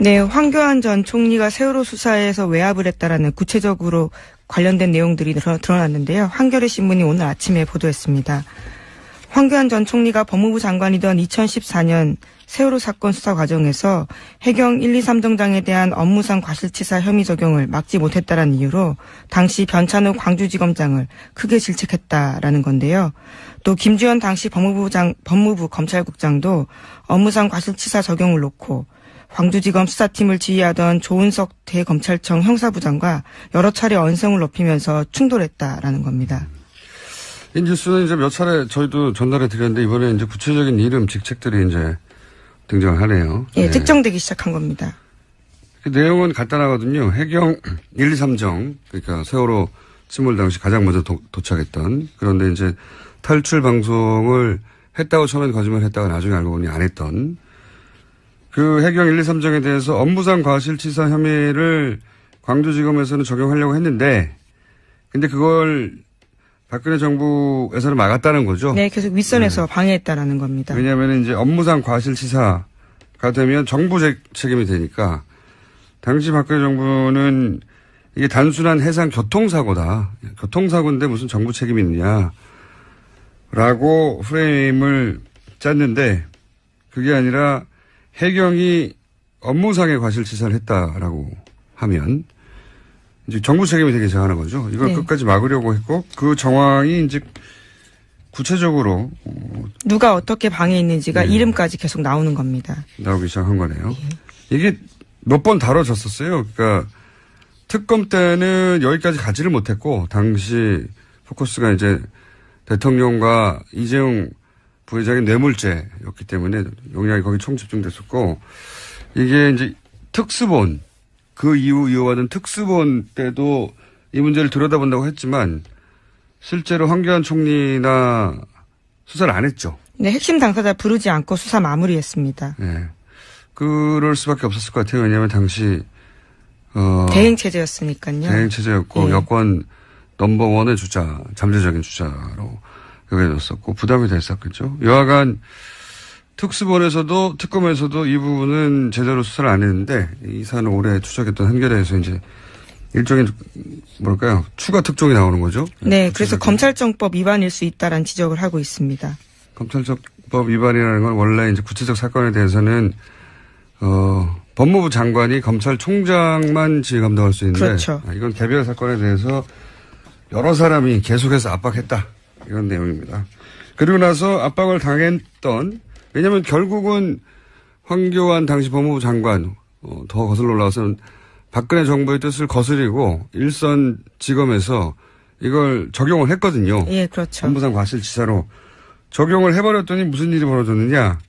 네, 황교안 전 총리가 세월호 수사에서 외압을 했다라는 구체적으로 관련된 내용들이 드러났는데요. 한겨레 신문이 오늘 아침에 보도했습니다. 황교안 전 총리가 법무부 장관이던 2014년 세월호 사건 수사 과정에서 해경 1, 2, 3정장에 대한 업무상 과실치사 혐의 적용을 막지 못했다는 이유로 당시 변찬욱 광주지검장을 크게 질책했다라는 건데요. 또 김주현 당시 법무부 검찰국장도 업무상 과실치사 적용을 놓고 광주지검 수사팀을 지휘하던 조은석 대검찰청 형사부장과 여러 차례 언성을 높이면서 충돌했다라는 겁니다. 이 뉴스는 이제 몇 차례 저희도 전달해 드렸는데 이번에 이제 구체적인 이름, 직책들이 이제 등장을 하네요. 예, 네. 특정되기 시작한 겁니다. 그 내용은 간단하거든요. 해경 1, 2, 3정, 그러니까 세월호 침몰 당시 가장 먼저 도착했던, 그런데 이제 탈출 방송을 했다고 처음엔 거짓말 했다가 나중에 알고 보니 안 했던 그 해경 1, 2, 3정에 대해서 업무상 과실치사 혐의를 광주지검에서는 적용하려고 했는데 근데 그걸 박근혜 정부에서는 막았다는 거죠. 네, 계속 윗선에서 방해했다라는 겁니다. 왜냐하면 이제 업무상 과실치사가 되면 정부 책임이 되니까 당시 박근혜 정부는 이게 단순한 해상 교통사고다. 교통사고인데 무슨 정부 책임이 있느냐라고 프레임을 짰는데 그게 아니라 해경이 업무상의 과실치사를 했다라고 하면 이제 정부 책임이 되게 정하는 거죠. 이걸 네. 끝까지 막으려고 했고 그 정황이 이제 구체적으로 누가 어떻게 방해했는지가 네. 이름까지 계속 나오는 겁니다. 나오기 시작한 거네요. 네. 이게 몇 번 다뤄졌었어요. 그러니까 특검 때는 여기까지 가지를 못했고 당시 포커스가 이제 대통령과 이재용 부회장의 뇌물죄였기 때문에 용량이 거기 총 집중됐었고 이게 이제 특수본 그 이후 이어가는 특수본 때도 이 문제를 들여다본다고 했지만 실제로 황교안 총리나 수사를 안 했죠. 네, 핵심 당사자 부르지 않고 수사 마무리했습니다. 네, 그럴 수밖에 없었을 것 같아요. 왜냐하면 당시 대행 체제였으니까요. 대행 체제였고 네. 여권 넘버원의 주자, 잠재적인 주자로 여겨졌었고 부담이 됐었겠죠. 여하간 특수본에서도 특검에서도 이 부분은 제대로 수사를 안 했는데 이 사안을 오래 추적했던 한겨레에서 이제 일종의 뭘까요? 추가 특종이 나오는 거죠. 네, 그래서 검찰청법 위반일 수 있다라는 지적을 하고 있습니다. 검찰청법 위반이라는 건 원래 이제 구체적 사건에 대해서는 법무부 장관이 검찰총장만 지휘 감독할 수 있는데 그렇죠. 이건 개별 사건에 대해서 여러 사람이 계속해서 압박했다 이런 내용입니다. 그리고 나서 압박을 당했던 왜냐하면 결국은 황교안 당시 법무부 장관 더 거슬러 올라가서는 박근혜 정부의 뜻을 거스리고 일선 지검에서 이걸 적용을 했거든요. 예, 그렇죠. 업무상 과실치사로 적용을 해버렸더니 무슨 일이 벌어졌느냐.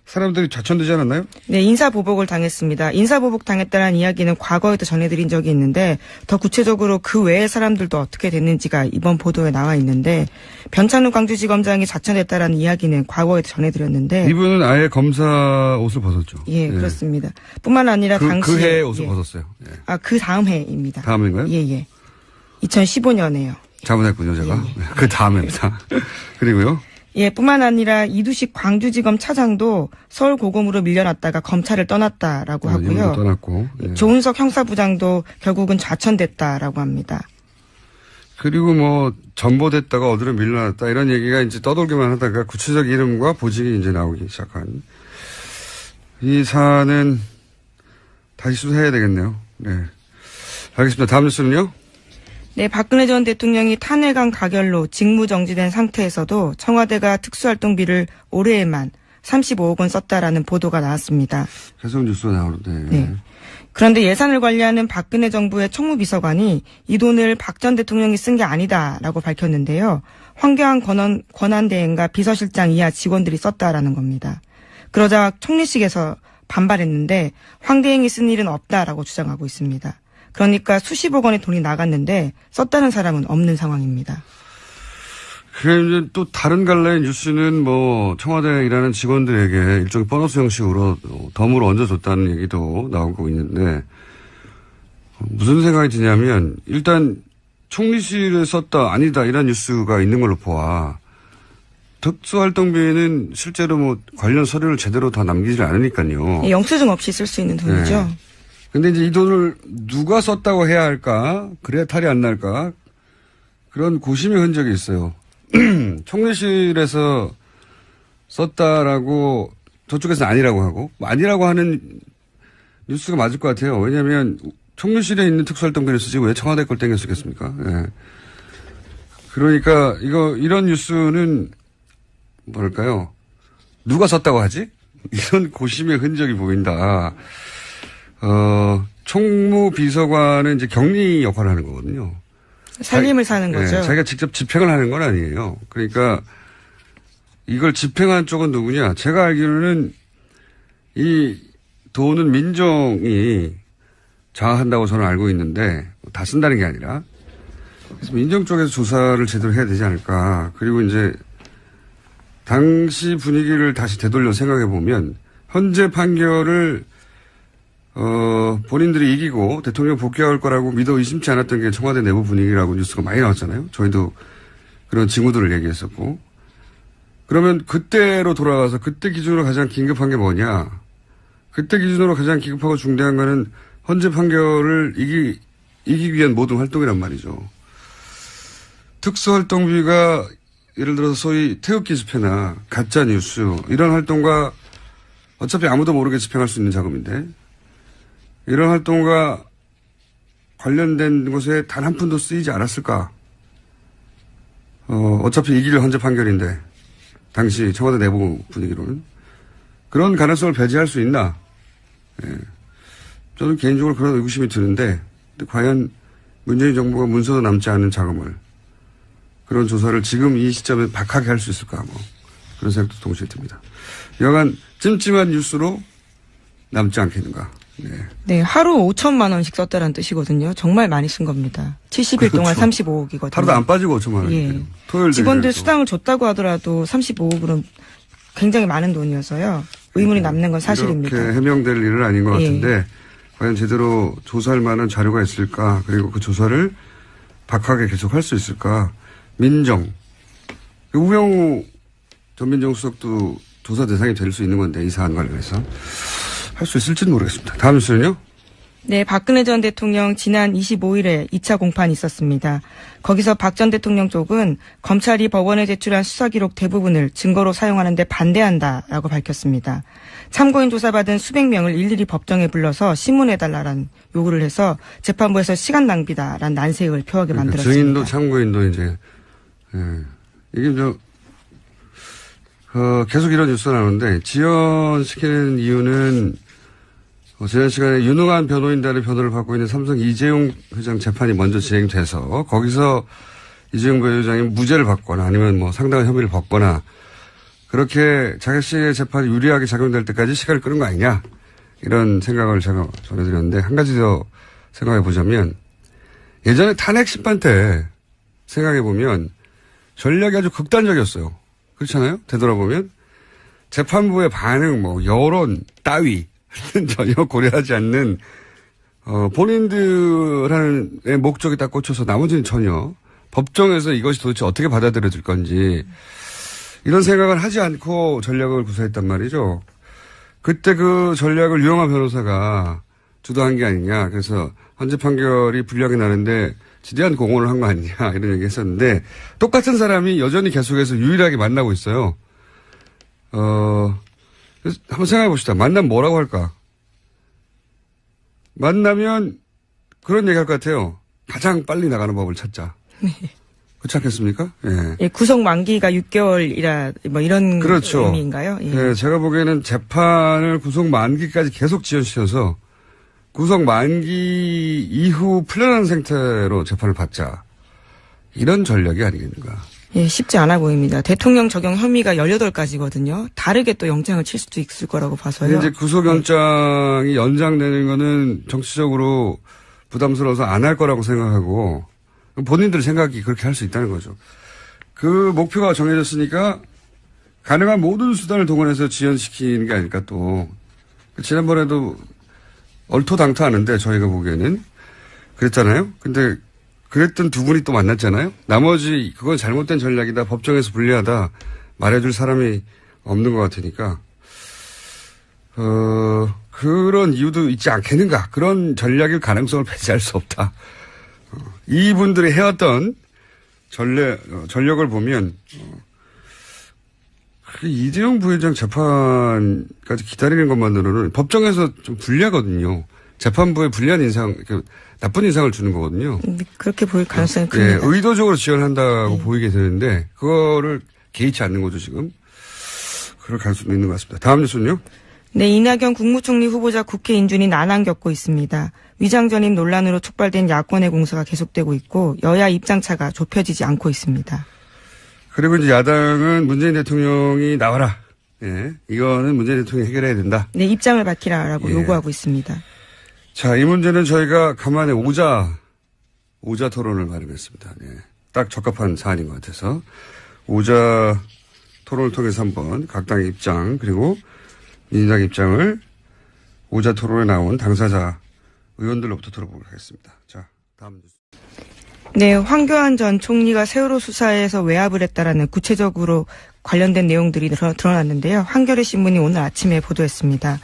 사람들이 좌천되지 않았나요? 네, 인사보복을 당했습니다. 인사보복 당했다는 이야기는 과거에도 전해드린 적이 있는데 더 구체적으로 그 외의 사람들도 어떻게 됐는지가 이번 보도에 나와 있는데 변찬욱 광주지검장이 좌천됐다라는 이야기는 과거에도 전해드렸는데 이분은 아예 검사 옷을 벗었죠. 예, 그렇습니다. 뿐만 아니라 당시 그 해에 옷을 벗었어요. 예. 아, 그 다음 해입니다. 다음 해인가요? 예. 2015년에요. 잘못했군요, 제가. 예. 그 다음해입니다. 그리고요. 예, 뿐만 아니라 이두식 광주지검 차장도 서울고검으로 밀려났다가 검찰을 떠났다라고 하고요. 떠났고. 예. 조은석 형사부장도 결국은 좌천됐다라고 합니다. 그리고 뭐 전보됐다가 어디로 밀려났다 이런 얘기가 이제 떠돌기만 하다가 구체적 이름과 보직이 이제 나오기 시작한 이 사안은 다시 수사해야 되겠네요. 네, 알겠습니다. 다음 뉴스는요. 네, 박근혜 전 대통령이 탄핵안 가결로 직무정지된 상태에서도 청와대가 특수활동비를 올해에만 35억 원 썼다라는 보도가 나왔습니다. 계속 뉴스가 나오는데. 네. 그런데 예산을 관리하는 박근혜 정부의 총무비서관이 이 돈을 박 전 대통령이 쓴 게 아니다라고 밝혔는데요. 황교안 권한대행과 비서실장 이하 직원들이 썼다라는 겁니다. 그러자 총리실에서 반발했는데 황 대행이 쓴 일은 없다라고 주장하고 있습니다. 그러니까 수십억 원의 돈이 나갔는데 썼다는 사람은 없는 상황입니다. 그래, 이제 또 다른 갈래의 뉴스는 뭐 청와대에 일하는 직원들에게 일종의 보너스 형식으로 덤으로 얹어줬다는 얘기도 나오고 있는데 무슨 생각이 드냐면 일단 총리실에 썼다 아니다 이런 뉴스가 있는 걸로 보아 특수활동비는 실제로 뭐 관련 서류를 제대로 다 남기질 않으니까요. 예, 영수증 없이 쓸 수 있는 돈이죠. 네. 근데 이제 이 돈을 누가 썼다고 해야 할까? 그래야 탈이 안 날까? 그런 고심의 흔적이 있어요. 총리실에서 썼다라고 저쪽에서는 아니라고 하고, 아니라고 하는 뉴스가 맞을 것 같아요. 왜냐하면 총리실에 있는 특수활동비를 쓰지 왜 청와대 걸 땡겨 쓰겠습니까? 예. 그러니까 이런 뉴스는 뭐랄까요? 누가 썼다고 하지? 이런 고심의 흔적이 보인다. 총무비서관은 이제 격리 역할을 하는 거거든요. 살림을 사는 거죠. 네, 자기가 직접 집행을 하는 건 아니에요. 그러니까 이걸 집행한 쪽은 누구냐? 제가 알기로는 이 돈은 민정이 장악한다고 저는 알고 있는데 다 쓴다는 게 아니라 그래서 민정 쪽에서 조사를 제대로 해야 되지 않을까. 그리고 이제 당시 분위기를 다시 되돌려 생각해 보면 현재 판결을 본인들이 이기고 대통령 복귀할 거라고 믿어 의심치 않았던 게 청와대 내부 분위기라고 뉴스가 많이 나왔잖아요. 저희도 그런 징후들을 얘기했었고. 그러면 그때로 돌아가서 그때 기준으로 가장 긴급한 게 뭐냐. 그때 기준으로 가장 긴급하고 중대한 거는 헌재 판결을 이기기 위한 모든 활동이란 말이죠. 특수활동비가 예를 들어서 소위 태극기 집회나 가짜뉴스 이런 활동과 어차피 아무도 모르게 집행할 수 있는 자금인데 이런 활동과 관련된 곳에 단 한 푼도 쓰이지 않았을까? 어차피 이길 헌재 판결인데 당시 청와대 내부 분위기로는 그런 가능성을 배제할 수 있나? 예. 저는 개인적으로 그런 의구심이 드는데 과연 문재인 정부가 문서도 남지 않은 자금을 그런 조사를 지금 이 시점에 박하게 할 수 있을까? 뭐 그런 생각도 동시에 듭니다. 여간 찜찜한 뉴스로 남지 않겠는가? 네. 네, 하루 5천만 원씩 썼다는 뜻이거든요. 정말 많이 쓴 겁니다. 70일 동안 그렇죠. 35억이거든요. 하루도 안 빠지고 5천만 원. 예. 토요일 직원들 수당을 줬다고 하더라도 35억은 굉장히 많은 돈이어서요. 의문이 남는 건 사실입니다. 이렇게 해명될 일은 아닌 것 예. 같은데 과연 제대로 조사할 만한 자료가 있을까? 그리고 그 조사를 박하게 계속할 수 있을까? 민정. 우병우 전 민정수석도 조사 대상이 될 수 있는 건데 이 사안 관련해서 할 수 있을지는 모르겠습니다. 다음 뉴스는요? 네, 박근혜 전 대통령 지난 25일에 2차 공판이 있었습니다. 거기서 박 전 대통령 쪽은 검찰이 법원에 제출한 수사기록 대부분을 증거로 사용하는 데 반대한다라고 밝혔습니다. 참고인 조사받은 수백 명을 일일이 법정에 불러서 신문해달라는 요구를 해서 재판부에서 시간 낭비다라는 난색을 표하게 만들었습니다. 증인도 참고인도 이제 이게 계속 이런 뉴스가 나오는데 지연시키는 이유는 지난 시간에 유능한 변호인단의 변호를 받고 있는 삼성 이재용 회장 재판이 먼저 진행돼서 거기서 이재용 부회장이 무죄를 받거나 아니면 뭐 상당한 혐의를 벗거나 그렇게 자기씨의 재판이 유리하게 작용될 때까지 시간을 끄는 거 아니냐 이런 생각을 제가 전해드렸는데 한 가지 더 생각해 보자면 예전에 탄핵 심판 때 생각해 보면 전략이 아주 극단적이었어요. 그렇잖아요? 되돌아보면 재판부의 반응, 뭐 여론 따위 전혀 고려하지 않는 본인들의 목적이 딱 꽂혀서 나머지는 전혀 법정에서 이것이 도대체 어떻게 받아들여질 건지 이런 생각을 하지 않고 전략을 구사했단 말이죠. 그때 그 전략을 유영하 변호사가 주도한 게 아니냐. 그래서 헌재 판결이 불리하게 나는데 지대한 공헌을 한 거 아니냐 이런 얘기 했었는데 똑같은 사람이 여전히 계속해서 유일하게 만나고 있어요. 그래서 한번 생각해 봅시다. 만나면 뭐라고 할까? 만나면 그런 얘기 할 것 같아요. 가장 빨리 나가는 법을 찾자. 네. 그렇지 않겠습니까? 예. 예, 구속 만기가 6개월이라 뭐 이런 그렇죠. 의미인가요? 예. 예, 제가 보기에는 재판을 구속 만기까지 계속 지연시켜서 구속 만기 이후 풀려난 상태로 재판을 받자. 이런 전략이 아니겠는가. 예, 쉽지 않아 보입니다. 대통령 적용 혐의가 18가지거든요. 다르게 또 영장을 칠 수도 있을 거라고 봐서요. 이제 구속영장이 연장되는 거는 정치적으로 부담스러워서 안 할 거라고 생각하고 본인들 생각이 그렇게 할 수 있다는 거죠. 그 목표가 정해졌으니까 가능한 모든 수단을 동원해서 지연시키는 게 아닐까 또. 지난번에도 얼토당토하는데 저희가 보기에는 그랬잖아요. 근데 그랬던 두 분이 또 만났잖아요. 나머지 그건 잘못된 전략이다. 법정에서 불리하다. 말해줄 사람이 없는 것 같으니까, 그런 이유도 있지 않겠는가. 그런 전략일 가능성을 배제할 수 없다. 이분들이 해왔던 전력을 보면, 이재용 부회장 재판까지 기다리는 것만으로는 법정에서 좀 불리하거든요. 재판부에 불리한 인상, 나쁜 인상을 주는 거거든요. 그렇게 보일 가능성이 큽니다. 의도적으로 지원한다고 보이게 되는데, 그거를 개의치 않는 거죠, 지금. 그럴 가능성도 있는 것 같습니다. 다음 뉴스는요? 네, 이낙연 국무총리 후보자 국회 인준이 난항 겪고 있습니다. 위장 전입 논란으로 촉발된 야권의 공세가 계속되고 있고 여야 입장차가 좁혀지지 않고 있습니다. 그리고 이제 야당은 문재인 대통령이 나와라. 예, 이거는 문재인 대통령이 해결해야 된다. 네, 입장을 밝히라라고 예. 요구하고 있습니다. 자, 이 문제는 저희가 간만에 오자 토론을 마련했습니다. 예, 딱 적합한 사안인 것 같아서 오자 토론을 통해서 한번 각 당의 입장 그리고 민주당 입장을 오자 토론에 나온 당사자 의원들로부터 들어보도록 하겠습니다. 자, 다음 뉴스. 네, 황교안 전 총리가 세월호 수사에서 외압을 했다라는 구체적으로 관련된 내용들이 드러났는데요. 한겨레 신문이 오늘 아침에 보도했습니다.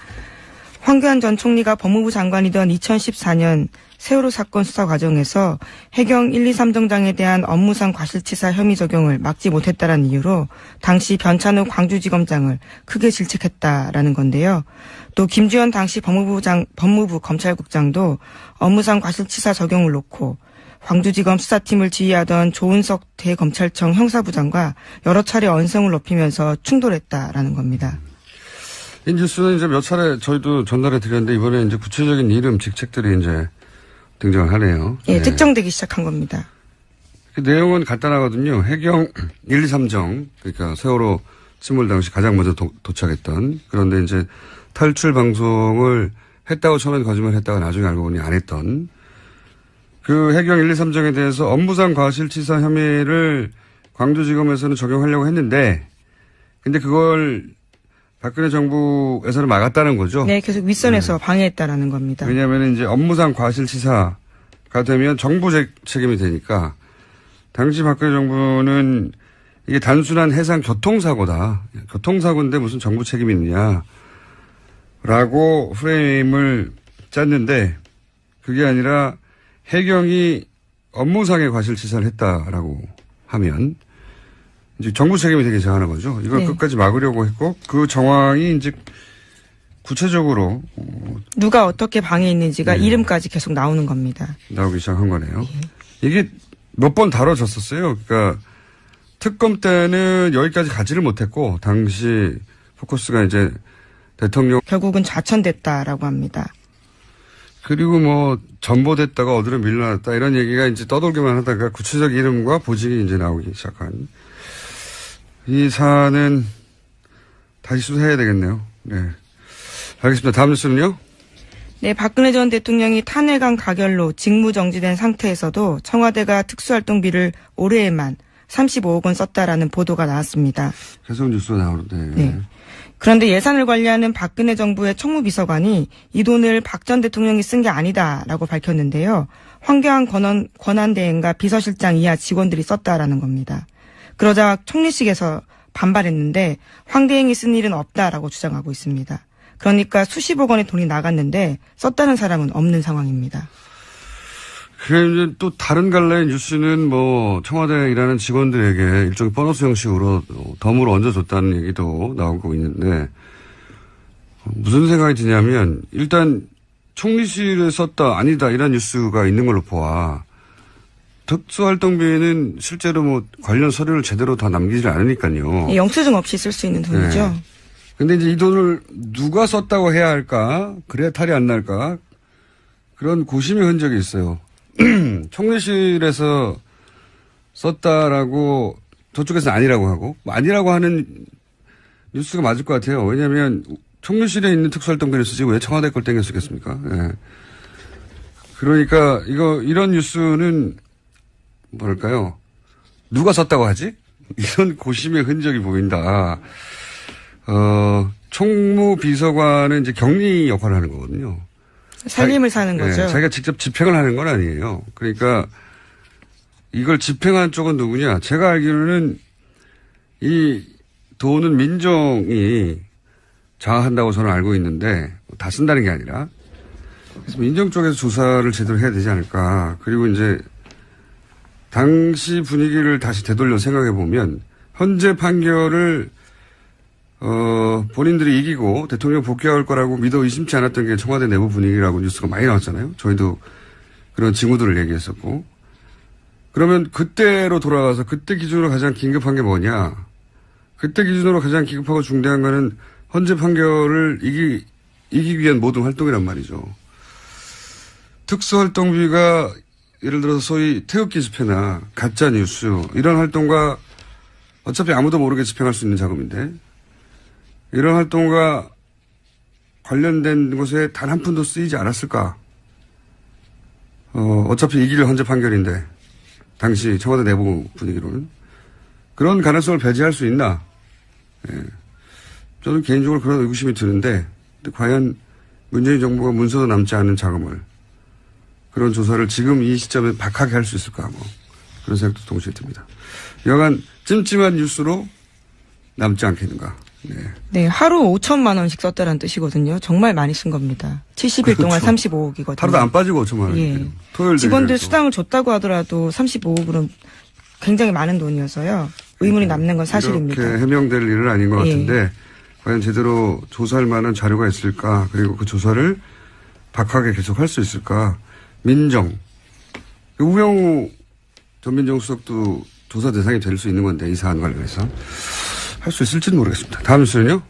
황교안 전 총리가 법무부 장관이던 2014년 세월호 사건 수사 과정에서 해경 1, 2, 3정장에 대한 업무상 과실치사 혐의 적용을 막지 못했다는 이유로 당시 변찬욱 광주지검장을 크게 질책했다라는 건데요. 또 김주현 당시 법무부 검찰국장도 업무상 과실치사 적용을 놓고 광주지검 수사팀을 지휘하던 조은석 대검찰청 형사부장과 여러 차례 언성을 높이면서 충돌했다라는 겁니다. 이 뉴스는 이제 몇 차례 저희도 전달해 드렸는데 이번에 이제 구체적인 이름, 직책들이 이제 등장을 하네요. 예, 네. 특정되기 시작한 겁니다. 그 내용은 간단하거든요. 해경 1, 2, 3정, 그러니까 세월호 침몰 당시 가장 먼저 도착했던, 그런데 이제 탈출 방송을 했다고 처음엔 거짓말 했다가 나중에 알고 보니 안 했던 그 해경 1, 2, 3정에 대해서 업무상 과실치사 혐의를 광주지검에서는 적용하려고 했는데 근데 그걸 박근혜 정부에서는 막았다는 거죠. 네, 계속 윗선에서 방해했다라는 겁니다. 왜냐하면 이제 업무상 과실치사가 되면 정부 책임이 되니까 당시 박근혜 정부는 이게 단순한 해상 교통사고다. 교통사고인데 무슨 정부 책임이 있느냐라고 프레임을 짰는데 그게 아니라 해경이 업무상의 과실치사를 했다라고 하면 이제 정부 책임이 되게 정하는 거죠. 이걸 네. 끝까지 막으려고 했고 그 정황이 이제 구체적으로 누가 어떻게 방해했는지가 네. 이름까지 계속 나오는 겁니다. 나오기 시작한 거네요. 이게 몇 번 다뤄졌었어요. 그러니까 특검 때는 여기까지 가지를 못했고 당시 포커스가 이제 대통령 결국은 좌천됐다라고 합니다. 그리고 뭐 전보됐다가 어디로 밀려났다 이런 얘기가 이제 떠돌기만 하다가 구체적 이름과 보직이 이제 나오기 시작한 이 사안은 다시 수사해야 되겠네요. 네. 알겠습니다. 다음 뉴스는요? 네, 박근혜 전 대통령이 탄핵안 가결로 직무정지된 상태에서도 청와대가 특수활동비를 올해에만 35억 원 썼다라는 보도가 나왔습니다. 계속 뉴스가 나오는데. 네. 그런데 예산을 관리하는 박근혜 정부의 총무비서관이 이 돈을 박 전 대통령이 쓴 게 아니다라고 밝혔는데요. 황교안 권한대행과 비서실장 이하 직원들이 썼다라는 겁니다. 그러자 총리실에서 반발했는데 황 대행이 쓴 일은 없다라고 주장하고 있습니다. 그러니까 수십억 원의 돈이 나갔는데 썼다는 사람은 없는 상황입니다. 그래, 이제 또 다른 갈래의 뉴스는 뭐 청와대에 일하는 직원들에게 일종의 보너스 형식으로 덤으로 얹어줬다는 얘기도 나오고 있는데 무슨 생각이 드냐면 일단 총리실에 썼다 아니다 이런 뉴스가 있는 걸로 보아 특수활동비는 실제로 뭐 관련 서류를 제대로 다 남기지 않으니까요. 영수증 없이 쓸 수 있는 돈이죠. 네. 근데 이제 이 돈을 누가 썼다고 해야 할까? 그래야 탈이 안 날까? 그런 고심의 흔적이 있어요. 총리실에서 썼다라고 저쪽에서는 아니라고 하고 아니라고 하는 뉴스가 맞을 것 같아요. 왜냐하면 총리실에 있는 특수활동비를 쓰지 왜 청와대 걸 땡겨 쓰겠습니까? 예. 그러니까 이런 뉴스는 뭐랄까요? 누가 썼다고 하지? 이런 고심의 흔적이 보인다. 총무비서관은 이제 격리 역할을 하는 거거든요. 살림을 사는 거죠. 네, 자기가 직접 집행을 하는 건 아니에요. 그러니까 이걸 집행한 쪽은 누구냐? 제가 알기로는 이 돈은 민정이 장악한다고 저는 알고 있는데 다 쓴다는 게 아니라 그래서 민정 쪽에서 조사를 제대로 해야 되지 않을까. 그리고 이제 당시 분위기를 다시 되돌려 생각해 보면 현재 판결을 본인들이 이기고 대통령 복귀할 거라고 믿어 의심치 않았던 게 청와대 내부 분위기라고 뉴스가 많이 나왔잖아요. 저희도 그런 징후들을 얘기했었고. 그러면 그때로 돌아가서 그때 기준으로 가장 긴급한 게 뭐냐. 그때 기준으로 가장 긴급하고 중대한 거는 헌재 판결을 이기기 위한 모든 활동이란 말이죠. 특수활동비가 예를 들어서 소위 태극기 집회나 가짜뉴스 이런 활동과 어차피 아무도 모르게 집행할 수 있는 자금인데 이런 활동과 관련된 곳에 단 한 푼도 쓰이지 않았을까? 어차피 이길 헌재 판결인데 당시 청와대 내부 분위기로는 그런 가능성을 배제할 수 있나? 예. 저는 개인적으로 그런 의구심이 드는데 과연 문재인 정부가 문서도 남지 않은 자금을 그런 조사를 지금 이 시점에 박하게 할 수 있을까? 뭐 그런 생각도 동시에 듭니다. 여간 찜찜한 뉴스로 남지 않겠는가? 네. 네, 하루 5천만 원씩 썼다는 뜻이거든요. 정말 많이 쓴 겁니다. 70일 동안 그렇죠. 35억이거든요. 하루도 안 빠지고 5천만 원. 예. 토요일 직원들 수당을 줬다고 하더라도 35억은 굉장히 많은 돈이어서요. 의문이 남는 건 사실입니다. 이렇게 해명될 일은 아닌 것 같은데 과연 제대로 조사할 만한 자료가 있을까? 그리고 그 조사를 박하게 계속 할 수 있을까? 민정. 우병우 전 민정수석도 조사 대상이 될 수 있는 건데 이 사안 관련해서 할 수 있을지는 모르겠습니다. 다음 뉴스는요?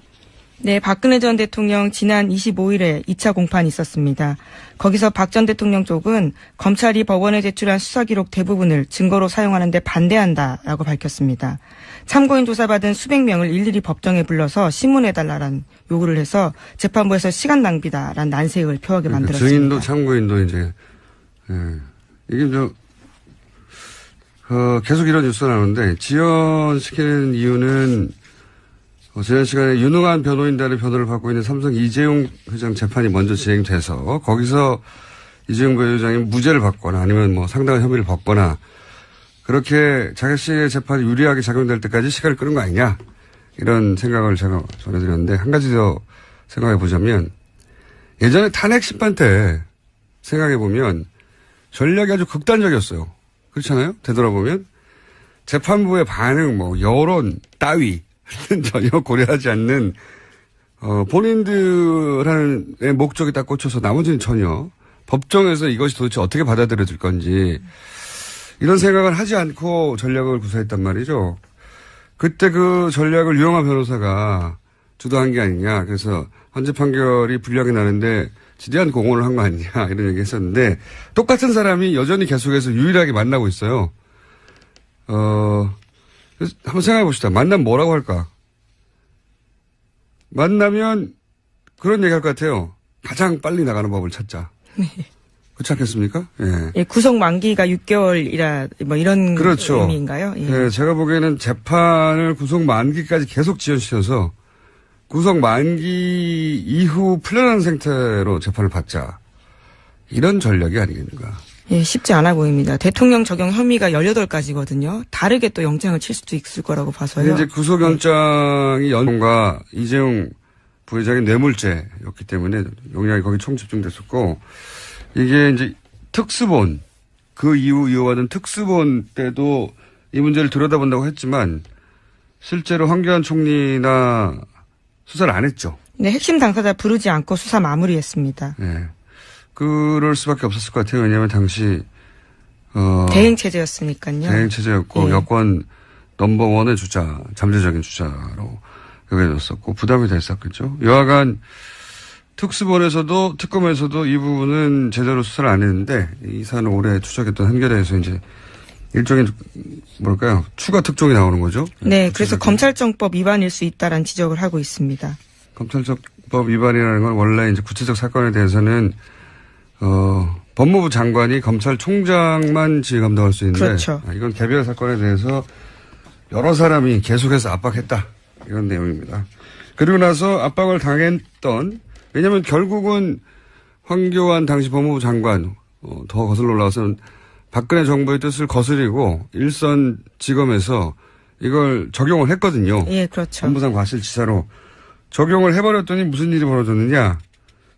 네, 박근혜 전 대통령 지난 25일에 2차 공판이 있었습니다. 거기서 박 전 대통령 쪽은 검찰이 법원에 제출한 수사기록 대부분을 증거로 사용하는 데 반대한다라고 밝혔습니다. 참고인 조사받은 수백 명을 일일이 법정에 불러서 신문해달라는 요구를 해서 재판부에서 시간 낭비다라는 난색을 표하게 만들었습니다. 증인도 참고인도 이제 이게 계속 이런 뉴스가 나오는데 지연시키는 이유는 지난 시간에 유능한 변호인단의 변호를 받고 있는 삼성 이재용 회장 재판이 먼저 진행돼서 거기서 이재용 부회장이 무죄를 받거나 아니면 뭐 상당한 혐의를 벗거나 그렇게 자객식의 재판이 유리하게 작용될 때까지 시간을 끄는 거 아니냐 이런 생각을 제가 전해드렸는데 한 가지 더 생각해 보자면 예전에 탄핵 심판 때 생각해 보면 전략이 아주 극단적이었어요. 그렇잖아요? 되돌아보면 재판부의 반응, 뭐 여론 따위 전혀 고려하지 않는 본인들의 목적이 딱 꽂혀서 나머지는 전혀 법정에서 이것이 도대체 어떻게 받아들여질 건지 이런 생각을 하지 않고 전략을 구사했단 말이죠. 그때 그 전략을 유영하 변호사가 주도한 게 아니냐. 그래서 헌재 판결이 불리하게 나는데 지대한 공헌을 한 거 아니냐 이런 얘기 했었는데 똑같은 사람이 여전히 계속해서 유일하게 만나고 있어요. 한번 생각해 봅시다. 만나면 뭐라고 할까? 만나면 그런 얘기 할 것 같아요. 가장 빨리 나가는 법을 찾자. 네. 그렇지 않겠습니까? 예. 예, 구속 만기가 6개월이라 뭐 이런 그렇죠. 의미인가요? 예. 예, 제가 보기에는 재판을 구속 만기까지 계속 지연시켜서 구속 만기 이후 풀려난 상태로 재판을 받자. 이런 전략이 아니겠는가. 예, 쉽지 않아 보입니다. 대통령 적용 혐의가 18가지거든요. 다르게 또 영장을 칠 수도 있을 거라고 봐서요. 이제 구속영장이 연과 이재용 부회장의 뇌물죄였기 때문에 용량이 거기 총 집중됐었고, 이게 이제 특수본, 그 이후 이어받은 특수본 때도 이 문제를 들여다본다고 했지만, 실제로 황교안 총리나 수사를 안 했죠. 네, 핵심 당사자 부르지 않고 수사 마무리했습니다. 네. 그럴 수밖에 없었을 것 같아요. 왜냐하면 당시 대행 체제였으니까요. 대행 체제였고 예. 여권 넘버원의 주자, 잠재적인 주자로 여겨졌었고 부담이 됐었겠죠. 여하간 특수본에서도 특검에서도 이 부분은 제대로 수사를 안 했는데 이 사안을 오래 추적했던 한겨레에서 이제 일종의 뭘까요? 추가 특종이 나오는 거죠. 네, 그래서 검찰청법 위반일 수 있다라는 지적을 하고 있습니다. 검찰청법 위반이라는 건 원래 이제 구체적 사건에 대해서는 법무부 장관이 검찰총장만 지휘 감독할 수 있는데 그렇죠. 이건 개별 사건에 대해서 여러 사람이 계속해서 압박했다. 이런 내용입니다. 그리고 나서 압박을 당했던 왜냐하면 결국은 황교안 당시 법무부 장관 더 거슬러 올라가서는 박근혜 정부의 뜻을 거스리고 일선 지검에서 이걸 적용을 했거든요. 예, 그렇죠. 법무상 과실치사로 적용을 해버렸더니 무슨 일이 벌어졌느냐.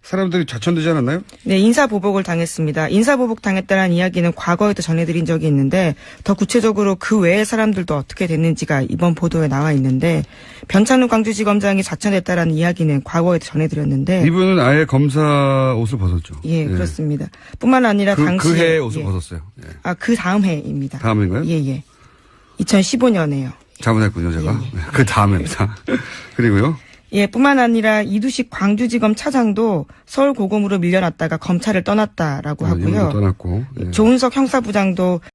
사람들이 좌천되지 않았나요? 네, 인사보복을 당했습니다. 인사보복 당했다는 이야기는 과거에도 전해드린 적이 있는데 더 구체적으로 그 외의 사람들도 어떻게 됐는지가 이번 보도에 나와 있는데 변찬우 광주지검장이 좌천됐다라는 이야기는 과거에도 전해드렸는데 이분은 아예 검사 옷을 벗었죠. 예, 그렇습니다. 뿐만 아니라 당시 그 해에 옷을 벗었어요. 예. 아, 그 다음 해입니다. 다음 해인가요? 예. 2015년에요. 잘못했군요, 제가. 예. 네, 그 다음입니다. 그리고요. 예, 뿐만 아니라 이두식 광주지검 차장도 서울고검으로 밀려났다가 검찰을 떠났다라고 하고요. 떠났고. 예. 조은석 형사부장도